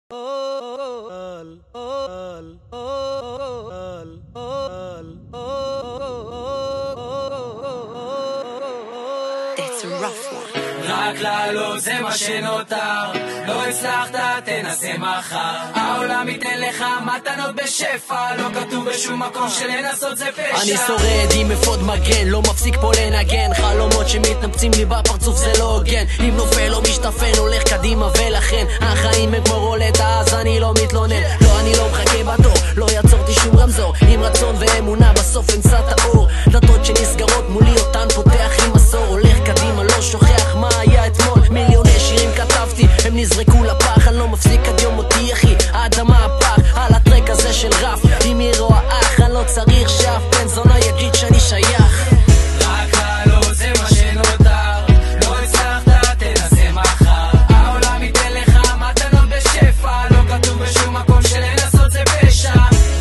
רק לעלות זה מה שנותר, לא הצלחת תנסה מחר, העולם ייתן לך מתנות בשפע, לא כתוב בשום מקום שלנסות זה פשע. אני שורד עם אפוד מגן, לא מפסיק פה לנגן, חלומות שמתנפצים לי בפרצוף זה לא הוגן, אם נופל לא משתפן הולך קדימה ולכן החיים הם כמו רולטה אז אני לא מתלונן, לא אני לא מחכה בתור, לא יעצורתי שום רמזור, עם רצון ואמונה בסוף אמצא את האור, דלתות שנסגרות מולי אותן פותח עם מסור, הולך קדימה לא שוכח מה היה אתמול, מיליוני שירים כתבתי הם נזרקו לפח, אני לא מפסיק עד יום מותי אחי, האדמה הפח על הטרק הזה של רף, עם עירו האח אני לא צריך שאף בן זונה יגיד שאני שייך. רק לעלות זה מה שנותר, לא הצלחת תנסה מחר, העולם ייתן לך מתנות בשפע, לא כתוב בשום מקום שלנסות זה פשע.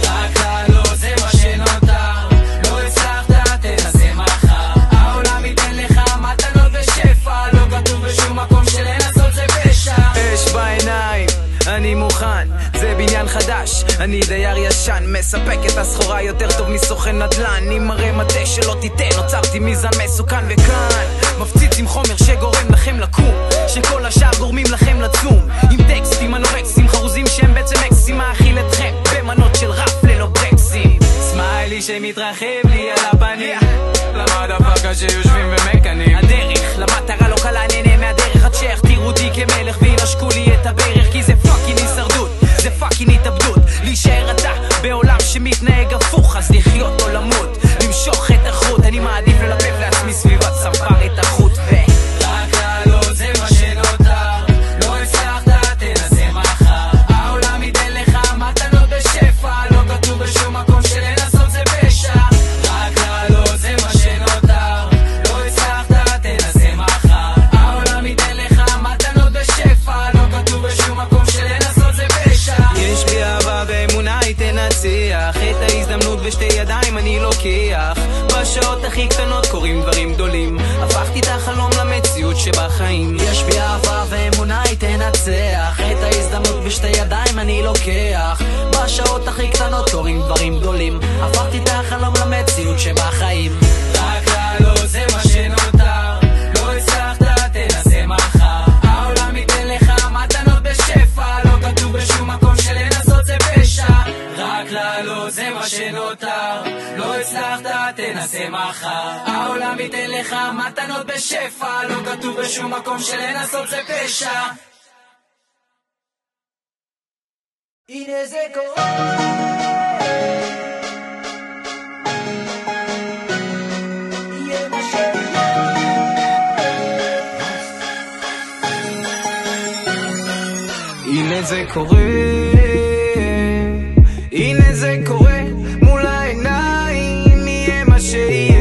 רק לעלות זה מה שנותר, לא הצלחת תנסה מחר, העולם ייתן לך מתנות בשפע, לא כתוב בשום מקום שלנסות זה פשע. אש בעיניים אני מוכן, זה בניין חדש, אני דייר ישן, מספק את הסחורה יותר טוב מסוכן נדל"ן, עם מראה מטה שלא תיתן, נוצרתי מיזם מסוכן וכאן מפציץ עם חומר שגורם לכם לקום, שכל השאר גורמים לכם לצום, עם טקסטים אנורקסים חרוזים שהם בעצם אקסים, מאכיל אתכם במנות של רף ללא ברקסים, סמיילי שמתרחב לי על הפנים, למד הפקה שיושבים ומקנים, הדרך למטרה לא קלה, נהנה מהדרך עד שיכתירו אותי כמלך וינשקו לי את הברך, כי זה פאקינג הישרדות, זה פאקינג התאבדות, להישאר אתה בעולם שמתנהג הפוך, אז לחיות או למות, למשוך את החוט, אני מעדיף ללפף לעצמי סביבת ספר את החוט רק לעלות זה מה שנותר, לא הצלחת תנסה מחר, העולם ייתן לך מתנות בשפע, לא כתוב בשום מקום שלנסות זה פשע. רק לעלות זה מה שנותר, לא הצלחת תנסה מחר, העולם ייתן לך מתנות בשפע, לא כתוב בשום מקום שלנסות זה פשע. יש בי אהבה ואמונה היא תנצח, את ההזדמנות בשתי ידיים אני לוקח, בשעות הכי קטנות קורים דברים גדולים, הפכתי את החלום למציאות שבחיים. יש בי אהבה ואמונה היא תנצח, את ההזדמנות בשתי ידיים אני לוקח, בשעות הכי קטנות קורים דברים גדולים, הפכתי את החלום למציאות שבחיים. רק לעלות זה מה שנותר, לא הצלחת תנסה מחר, העולם ייתן לך מתנות בשפע, לא כתוב בשום מקום שלנסות זה פשע. רק לעלות זה מה שנותר, לא הצלחת תנסה מחר, העולם ייתן לך מתנות בשפע, לא כתוב בשום מקום שלנסות זה פשע. הנה זה קורה, יהיה מה שיהיה. הנה זה קורה, הנה זה קורה, מול העיניים יהיה מה שיהיה,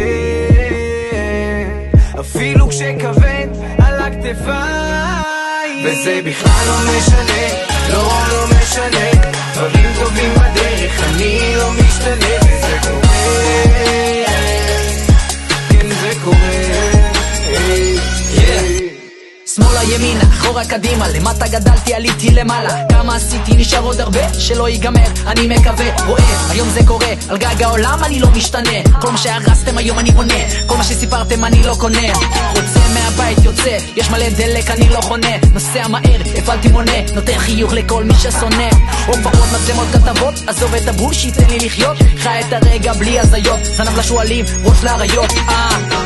אפילו כשכבד על הכתפיים, וזה בכלל לא משנה, לא משנה, דברים טובים בדרך, אני לא משתנה, וזה קורה, כן זה קורה, שמאלה ימינה, אחורה קדימה, למטה גדלתי עליתי למעלה, כמה עשיתי נשאר עוד הרבה שלא ייגמר, אני מקווה, רואה, היום זה קורה, על גג העולם אני לא משתנה, כל מה שהרסתם היום אני בונה, כל מה שסיפרתם אני לא קונה, רוצה מהבית יוצא, יש מלא דלק אני לא חונה, נוסע מהר, הפעלתי מונה, נותן חיוך לכל מי ששונא, הופעות מצלמות כתבות, עזוב את הבולשיט תן לי לחיות, חי את הרגע בלי הזיות, זנב לשואלים, ראש לאריות,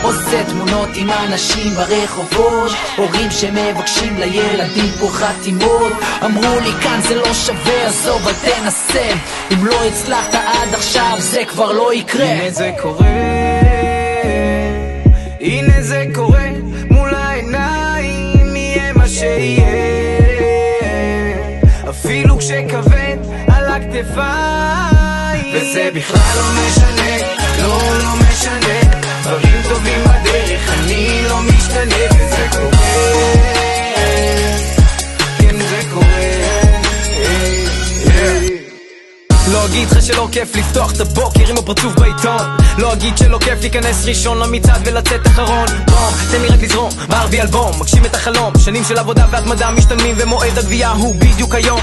עושה תמונות עם אנשים ברחובות, הורים שמבקשים לילדים פה חתימות, אמרו לי כאן זה לא שווה, עזוב אל תנסה, אם לא הצלחת עד עכשיו זה כבר לא יקרה. הנה זה קורה, הנה זה קורה, מול העיניים יהיה מה שיהיה, אפילו כשכבד על הכתפיים, וזה בכלל לא משנה, לא משנה, דברים טובים בדרך, אני לא משתנה, וזה קורה, כן זה קורה, לא אגיד לך שלא כיף לפתוח את הבוקר עם הפרצוף בעיתון, לא אגיד שלא כיף להיכנס ראשון למצעד ולצאת אחרון. בום, תן לי רק לזרום, בערבי אלבום, מגשים את החלום, שנים של עבודה והתמדה משתלמים ומועד הגבייה הוא בדיוק היום.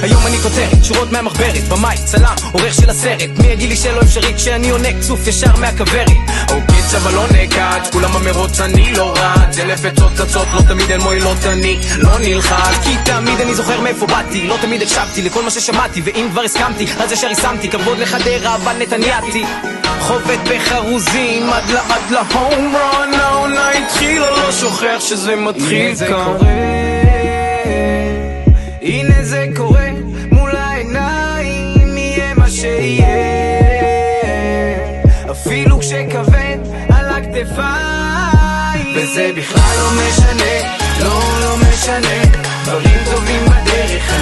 היום אני כותרת, שורות מהמחברת, במאי, צלם, עורך של הסרט, מי יגיד לי שלא אפשרי כשאני עונק צוף ישר מהכברת. אוקיץ אבל לא נקד, כולם המרוץ אני לא רץ, אלף עצות צצות, לא תמיד אין מועילות אני לא נלחץ, כי תמיד אני זוכר מאיפה באתי, לא תמיד הקשבתי לכל מה ששמעתי, ואם כבר הסכמתי, אז ישר הסמתי, כבוד לחדרה אבל נתנייתי חובט בחרוזים עד להום רן, העונה התחילה, לא שוכח שזה מתחיל כאן. הנה זה קורה מול העיניים, יהיה מה שיהיה, אפילו כשכבד על הכתפיים, וזה בכלל לא משנה, לא משנה, דברים טובים בדרך